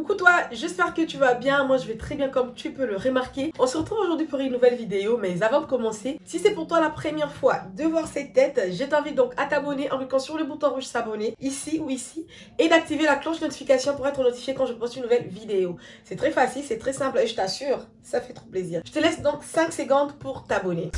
Coucou toi, j'espère que tu vas bien, moi je vais très bien comme tu peux le remarquer. On se retrouve aujourd'hui pour une nouvelle vidéo, mais avant de commencer, si c'est pour toi la première fois de voir cette tête, je t'invite donc à t'abonner en cliquant sur le bouton rouge s'abonner, ici ou ici, et d'activer la cloche de notification pour être notifié quand je poste une nouvelle vidéo. C'est très facile, c'est très simple et je t'assure, ça fait trop plaisir. Je te laisse donc 5 secondes pour t'abonner.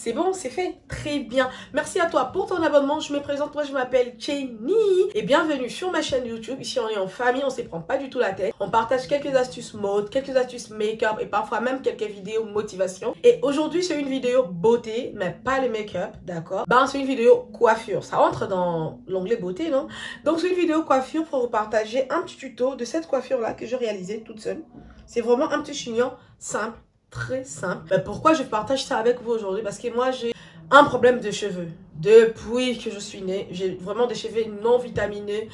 C'est bon, c'est fait. Très bien. Merci à toi pour ton abonnement. Je me présente, moi je m'appelle Kenny et bienvenue sur ma chaîne YouTube. Ici on est en famille, on ne se prend pas du tout la tête. On partage quelques astuces mode, quelques astuces make-up et parfois même quelques vidéos motivation. Et aujourd'hui c'est une vidéo beauté, mais pas le make-up, d'accord? Ben c'est une vidéo coiffure. Ça entre dans l'onglet beauté, non? Donc c'est une vidéo coiffure pour vous partager un petit tuto de cette coiffure là que j'ai réalisée toute seule. C'est vraiment un petit chignon simple. Très simple. Ben pourquoi je partage ça avec vous aujourd'hui? Parce que moi j'ai un problème de cheveux. Depuis que je suis née, j'ai vraiment des cheveux non vitamineux,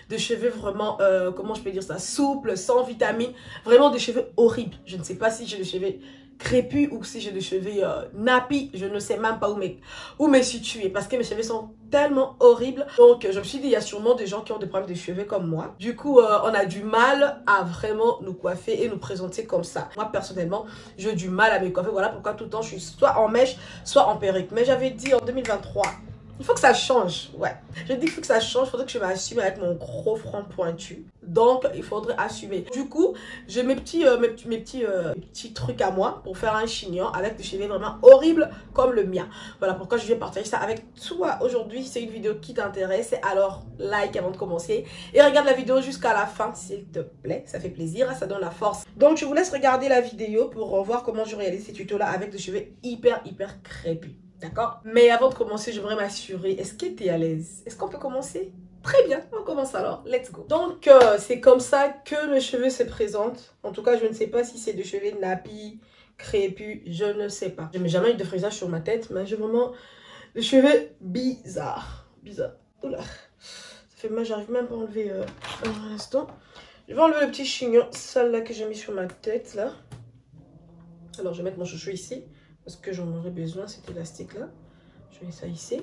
des cheveux vraiment, comment je peux dire ça, souples, sans vitamines, vraiment des cheveux horribles. Je ne sais pas si j'ai des cheveux crépus ou si j'ai des cheveux nappis, je ne sais même pas où me situer parce que mes cheveux sont tellement horribles. Donc je me suis dit, il y a sûrement des gens qui ont des problèmes de cheveux comme moi. Du coup, on a du mal à vraiment nous coiffer et nous présenter comme ça. Moi, personnellement, j'ai du mal à me coiffer. Voilà pourquoi tout le temps, je suis soit en mèche, soit en perruque. Mais j'avais dit en 2023, il faut que ça change, ouais. Je dis qu'il faut que ça change, il faudrait que je m'assume avec mon gros front pointu. Donc, il faudrait assumer. Du coup, j'ai mes petits trucs à moi pour faire un chignon avec des cheveux vraiment horribles comme le mien. Voilà pourquoi je viens partager ça avec toi aujourd'hui. C'est une vidéo qui t'intéresse, alors like avant de commencer. Et regarde la vidéo jusqu'à la fin, s'il te plaît. Ça fait plaisir, ça donne la force. Donc, je vous laisse regarder la vidéo pour voir comment je réalise ces tutos-là avec des cheveux hyper crépus. D'accord? Mais avant de commencer, j'aimerais m'assurer, est-ce que tu es à l'aise? Est-ce qu'on peut commencer? Très bien, on commence alors, let's go. Donc, c'est comme ça que mes cheveux se présentent. En tout cas, je ne sais pas si c'est des cheveux nappis, crépus, je ne sais pas. Je n'ai jamais eu de frisage sur ma tête, mais j'ai vraiment des cheveux bizarres. Bizarres. Oula, ça fait mal, j'arrive même pas à enlever un instant. Je vais enlever le petit chignon, celle-là que j'ai mis sur ma tête, là. Alors, je vais mettre mon chouchou ici. Parce que j'en aurais besoin, cet élastique-là. Je mets ça ici.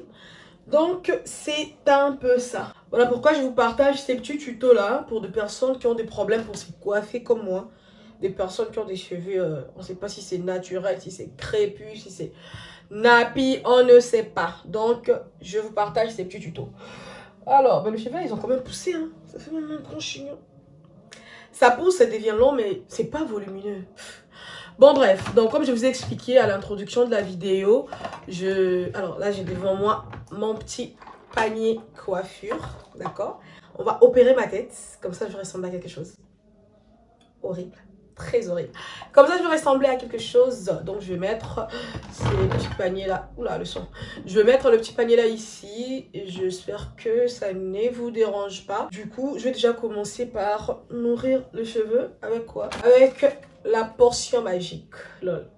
Donc, c'est un peu ça. Voilà pourquoi je vous partage ces petits tutos-là pour des personnes qui ont des problèmes pour se coiffer comme moi. Des personnes qui ont des cheveux, on ne sait pas si c'est naturel, si c'est crépus, si c'est nappy, on ne sait pas. Donc, je vous partage ces petits tutos. Alors, ben, les cheveux, ils ont quand même poussé. Hein. Ça fait même un grand chignon. Ça pousse, ça devient long, mais c'est pas volumineux. Bon bref, donc comme je vous ai expliqué à l'introduction de la vidéo, alors là j'ai devant moi mon petit panier coiffure, d'accord? On va opérer ma tête, comme ça je vais ressembler à quelque chose. Horrible, très horrible. Comme ça je vais ressembler à quelque chose, donc je vais mettre ces petits paniers là, oula le son. Je vais mettre le petit panier là ici, et j'espère que ça ne vous dérange pas. Du coup, je vais déjà commencer par nourrir les cheveux avec quoi? Avec la portion magique, lol.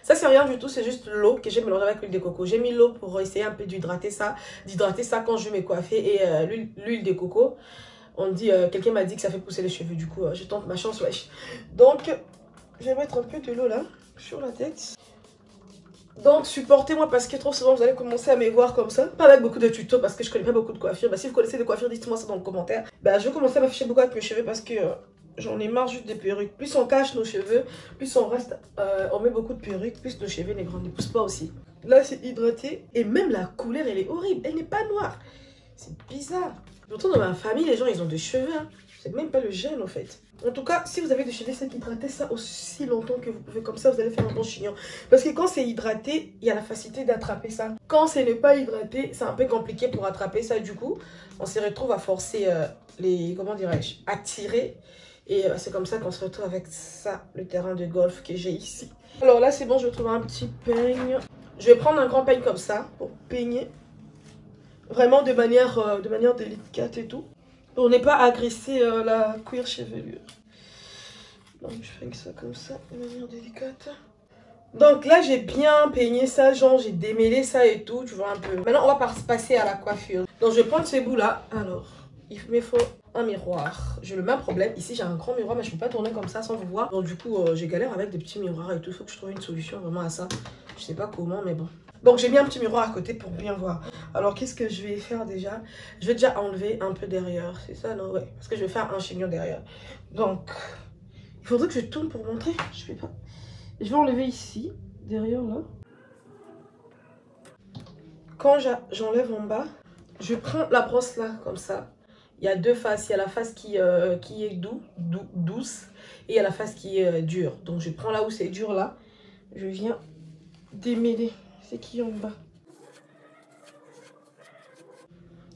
Ça c'est rien du tout, c'est juste l'eau que j'ai mélangée avec l'huile de coco. J'ai mis l'eau pour essayer un peu d'hydrater ça quand je vais me coiffer. Et l'huile de coco, on dit, quelqu'un m'a dit que ça fait pousser les cheveux. Du coup, je tente ma chance, wesh. Donc, je vais mettre un peu de l'eau là, sur la tête. Donc, supportez-moi parce que trop souvent, vous allez commencer à me voir comme ça. Pas avec beaucoup de tutos parce que je connais pas beaucoup de coiffure. Bah, si vous connaissez des coiffures, dites-moi ça dans le commentaire. Bah, je vais commencer à m'afficher beaucoup avec mes cheveux parce que j'en ai marre juste des perruques. Plus on cache nos cheveux, plus on reste, on met beaucoup de perruques, plus nos cheveux ne poussent pas aussi. Là, c'est hydraté. Et même la couleur, elle est horrible. Elle n'est pas noire. C'est bizarre. Pourtant, dans ma famille, les gens, ils ont des cheveux. Hein. C'est même pas le gène, en fait. En tout cas, si vous avez des cheveux secs, hydratez ça aussi longtemps que vous pouvez. Comme ça, vous allez faire un bon chignon. Parce que quand c'est hydraté, il y a la facilité d'attraper ça. Quand ce n'est pas hydraté, c'est un peu compliqué pour attraper ça. Du coup, on se retrouve à forcer comment dirais-je, à tirer. Et c'est comme ça qu'on se retrouve avec ça, le terrain de golf que j'ai ici. Alors là, c'est bon, je vais trouver un petit peigne. Je vais prendre un grand peigne comme ça pour peigner. Vraiment de manière délicate et tout. Pour ne pas agresser la cuir chevelure. Donc je fais ça comme ça, de manière délicate. Donc là, j'ai bien peigné ça, genre j'ai démêlé ça et tout, tu vois un peu. Maintenant, on va passer à la coiffure. Donc je vais prendre ces bouts-là. Alors, il me faut un miroir. J'ai le même problème. Ici, j'ai un grand miroir, mais je ne peux pas tourner comme ça sans vous voir. Donc du coup, j'ai galère avec des petits miroirs et tout. Il faut que je trouve une solution vraiment à ça. Je sais pas comment, mais bon. Donc j'ai mis un petit miroir à côté pour bien voir. Alors qu'est-ce que je vais faire déjà? Je vais déjà enlever un peu derrière. C'est ça, non? Ouais. Parce que je vais faire un chignon derrière. Donc, il faudrait que je tourne pour montrer. Je vais pas. Je vais enlever ici, derrière là. Quand j'enlève en bas, je prends la brosse là, comme ça. Il y a deux faces. Il y a la face qui est douce et il y a la face qui est dure. Donc je prends là où c'est dur là. Je viens démêler ce qui est en bas.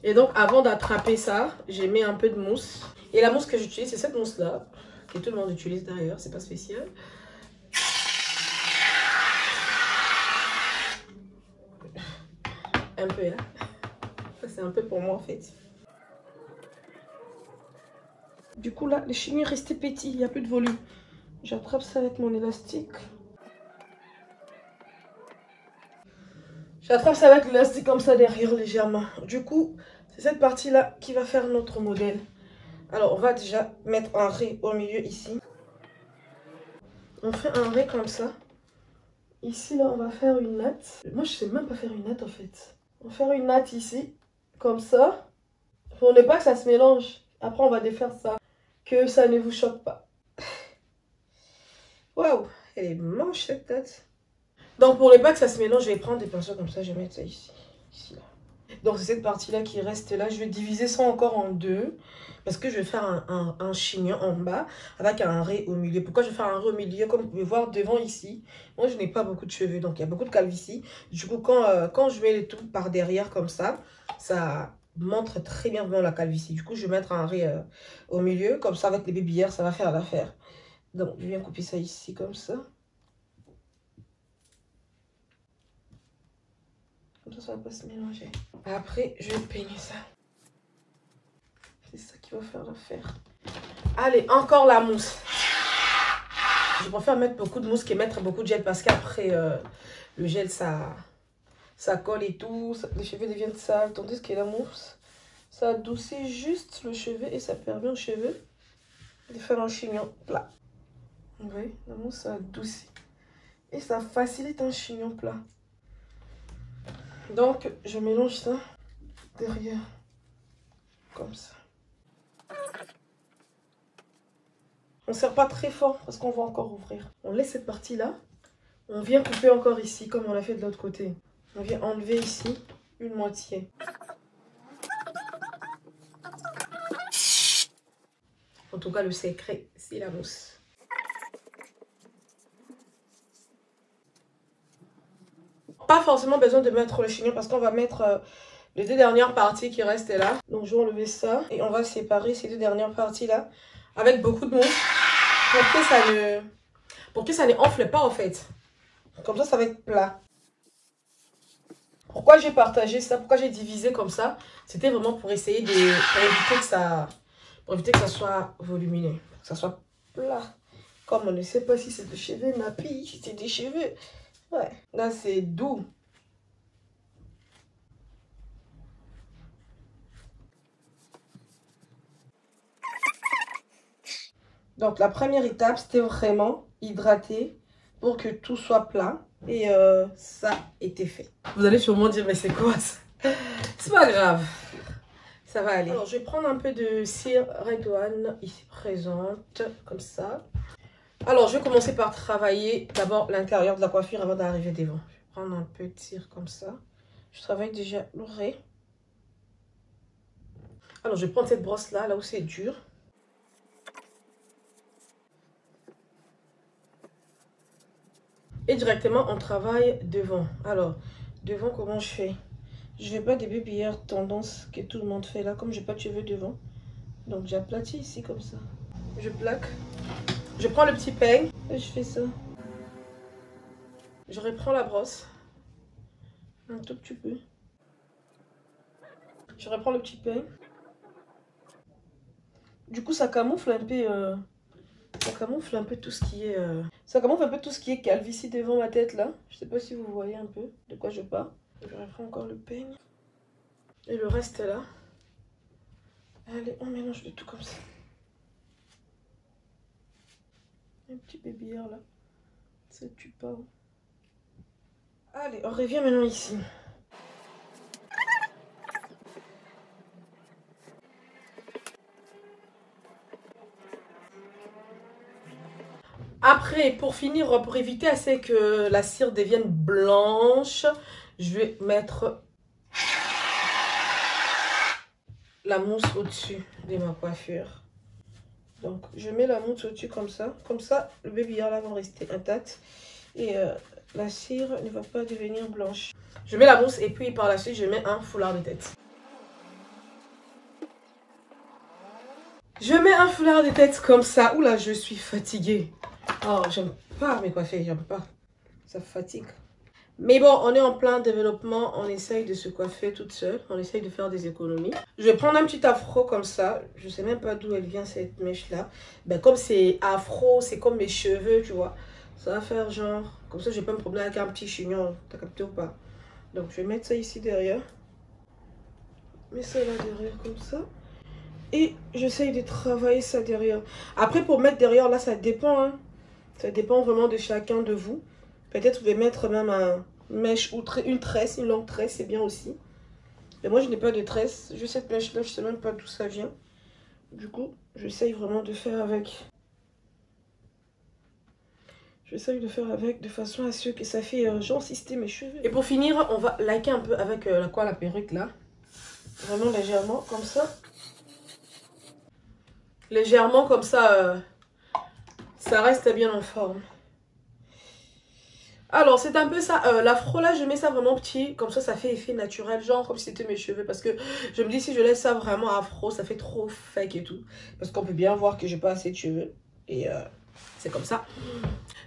Et donc avant d'attraper ça, j'ai mis un peu de mousse. Et la mousse que j'utilise, c'est cette mousse là, que tout le monde utilise d'ailleurs, c'est pas spécial. Un peu là. Ça c'est un peu pour moi en fait. Du coup là, le chignon est resté petit, il n'y a plus de volume. J'attrape ça avec mon élastique. J'attrape ça avec l'élastique comme ça derrière légèrement. Du coup, c'est cette partie là qui va faire notre modèle. Alors on va déjà mettre un ré au milieu ici. On fait un ré comme ça. Ici là on va faire une natte. Moi je sais même pas faire une natte en fait. On va faire une natte ici, comme ça. Pour ne pas que ça se mélange. Après on va défaire ça. Que ça ne vous choque pas. Waouh, elle est moche cette natte. Donc pour ne pas que ça se mélange, je vais prendre des pinceaux comme ça, je vais mettre ça ici. Ici là. Donc c'est cette partie là qui reste là. Je vais diviser ça encore en deux. Parce que je vais faire un chignon en bas avec un ré au milieu. Pourquoi je vais faire un ré au milieu? Comme vous pouvez voir devant ici, moi je n'ai pas beaucoup de cheveux, donc il y a beaucoup de calvitie. Du coup, quand je mets les tout par derrière comme ça montre très bien vraiment la calvitie. Du coup, je vais mettre un ré au milieu. Comme ça, avec les bébillères, ça va faire l'affaire. Donc, je viens couper ça ici comme ça. Comme ça va pas se mélanger. Après, je vais peigner ça. C'est ça qui va faire l'affaire. Allez, encore la mousse. Je préfère mettre beaucoup de mousse que mettre beaucoup de gel parce qu'après, le gel, ça colle et tout. Les cheveux deviennent sales. Tandis que la mousse, ça adoucit juste le cheveu et ça permet aux cheveux de faire un chignon plat. Vous voyez, la mousse, ça adoucit. Et ça facilite un chignon plat. Donc, je mélange ça derrière. Comme ça. On ne serre pas très fort parce qu'on va encore ouvrir. On laisse cette partie-là. On vient couper encore ici comme on l'a fait de l'autre côté. On vient enlever ici une moitié. En tout cas, le secret, c'est la mousse. Pas forcément besoin de mettre le chignon parce qu'on va mettre les deux dernières parties qui restent là. Donc, je vais enlever ça et on va séparer ces deux dernières parties-là avec beaucoup de mousse pour que ça ne enfle pas en fait. Comme ça va être plat. Pourquoi j'ai partagé ça? Pourquoi j'ai divisé comme ça? C'était vraiment pour essayer pour éviter que ça soit volumineux. Pour que ça soit plat. Comme on ne sait pas si c'est des cheveux nappis, si c'est des cheveux. Ouais. Là, c'est doux. Donc, la première étape, c'était vraiment hydrater pour que tout soit plat. Et ça était fait. Vous allez sûrement dire, mais c'est quoi ça? C'est pas grave. Ça va aller. Alors, je vais prendre un peu de cire Redouane ici présente, comme ça. Alors, je vais commencer par travailler d'abord l'intérieur de la coiffure avant d'arriver devant. Je vais prendre un peu de cire comme ça. Je travaille déjà le ré. Alors, je vais prendre cette brosse là, là où c'est dur. Et directement, on travaille devant. Alors, devant, comment je fais? Je vais pas des bébillères tendance que tout le monde fait là, comme j'ai pas de cheveux devant. Donc, j'aplatis ici comme ça. Je plaque. Je prends le petit peigne et je fais ça. Je reprends la brosse. Un tout petit peu. Je reprends le petit peigne. Du coup, ça camoufle un peu... ça camoufle un peu tout ce qui est... Ça camoufle un peu tout ce qui est calvitie devant ma tête là. Je sais pas si vous voyez un peu de quoi je parle. Je reprends encore le peigne. Et le reste là. Allez, on mélange le tout comme ça. Un petit bébillard là. Ça tue pas. Allez, on revient maintenant ici. Après, pour finir, pour éviter assez que la cire devienne blanche, je vais mettre la mousse au-dessus de ma coiffure. Donc, je mets la mousse au-dessus comme ça. Comme ça, le bébillard là va rester intact. Et la cire ne va pas devenir blanche. Je mets la mousse et puis par la suite, je mets un foulard de tête. Je mets un foulard de tête comme ça. Oula, je suis fatiguée. Oh, j'aime pas me coiffer, j'aime pas. Ça fatigue. Mais bon, on est en plein développement. On essaye de se coiffer toute seule. On essaye de faire des économies. Je vais prendre un petit afro comme ça. Je sais même pas d'où elle vient cette mèche-là. Ben, comme c'est afro, c'est comme mes cheveux, tu vois. Ça va faire genre... Comme ça, je vais pas me promener avec un petit chignon. T'as capté ou pas? Donc, je vais mettre ça ici derrière. Je mets ça là derrière comme ça. Et j'essaye de travailler ça derrière. Après, pour mettre derrière, là, ça dépend, hein. Ça dépend vraiment de chacun de vous. Peut-être vous pouvez mettre même un mèche ou une tresse, une longue tresse, c'est bien aussi. Mais moi, je n'ai pas de tresse. Juste cette mèche-là, je ne sais même pas d'où ça vient. Du coup, j'essaye vraiment de faire avec. J'essaye de faire avec de façon à ce que ça fait genre cister mes cheveux. Et pour finir, on va liker un peu avec la perruque là. Vraiment légèrement, comme ça. Légèrement, comme ça, ça reste bien en forme. Alors, c'est un peu ça. L'afro, là, je mets ça vraiment petit. Comme ça fait effet naturel. Genre, comme si c'était mes cheveux. Parce que je me dis, si je laisse ça vraiment afro, ça fait trop fake et tout. Parce qu'on peut bien voir que j'ai pas assez de cheveux. Et c'est comme ça.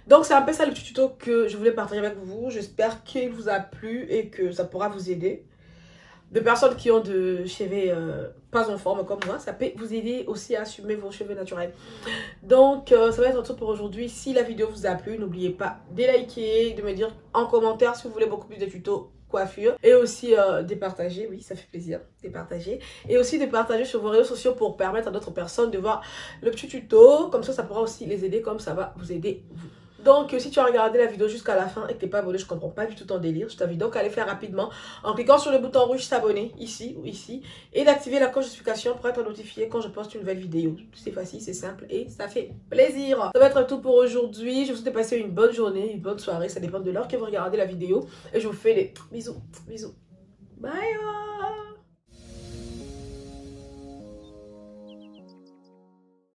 Donc, c'est un peu ça le petit tuto que je voulais partager avec vous. J'espère qu'il vous a plu et que ça pourra vous aider. De personnes qui ont de cheveux pas en forme comme moi, ça peut vous aider aussi à assumer vos cheveux naturels. Donc ça va être tout pour aujourd'hui. Si la vidéo vous a plu, n'oubliez pas de liker, de me dire en commentaire si vous voulez beaucoup plus de tutos coiffure et aussi de partager, oui ça fait plaisir de partager, et aussi de partager sur vos réseaux sociaux pour permettre à d'autres personnes de voir le petit tuto, comme ça pourra aussi les aider comme ça va vous aider vous. Donc, si tu as regardé la vidéo jusqu'à la fin et que tu n'es pas abonné, je ne comprends pas du tout ton délire. Je t'invite donc à aller faire rapidement en cliquant sur le bouton rouge s'abonner, ici ou ici, et d'activer la cloche de notification pour être notifié quand je poste une nouvelle vidéo. C'est facile, c'est simple et ça fait plaisir. Ça va être tout pour aujourd'hui. Je vous souhaite de passer une bonne journée, une bonne soirée. Ça dépend de l'heure que vous regardez la vidéo. Et je vous fais des bisous. Bisous. Bye.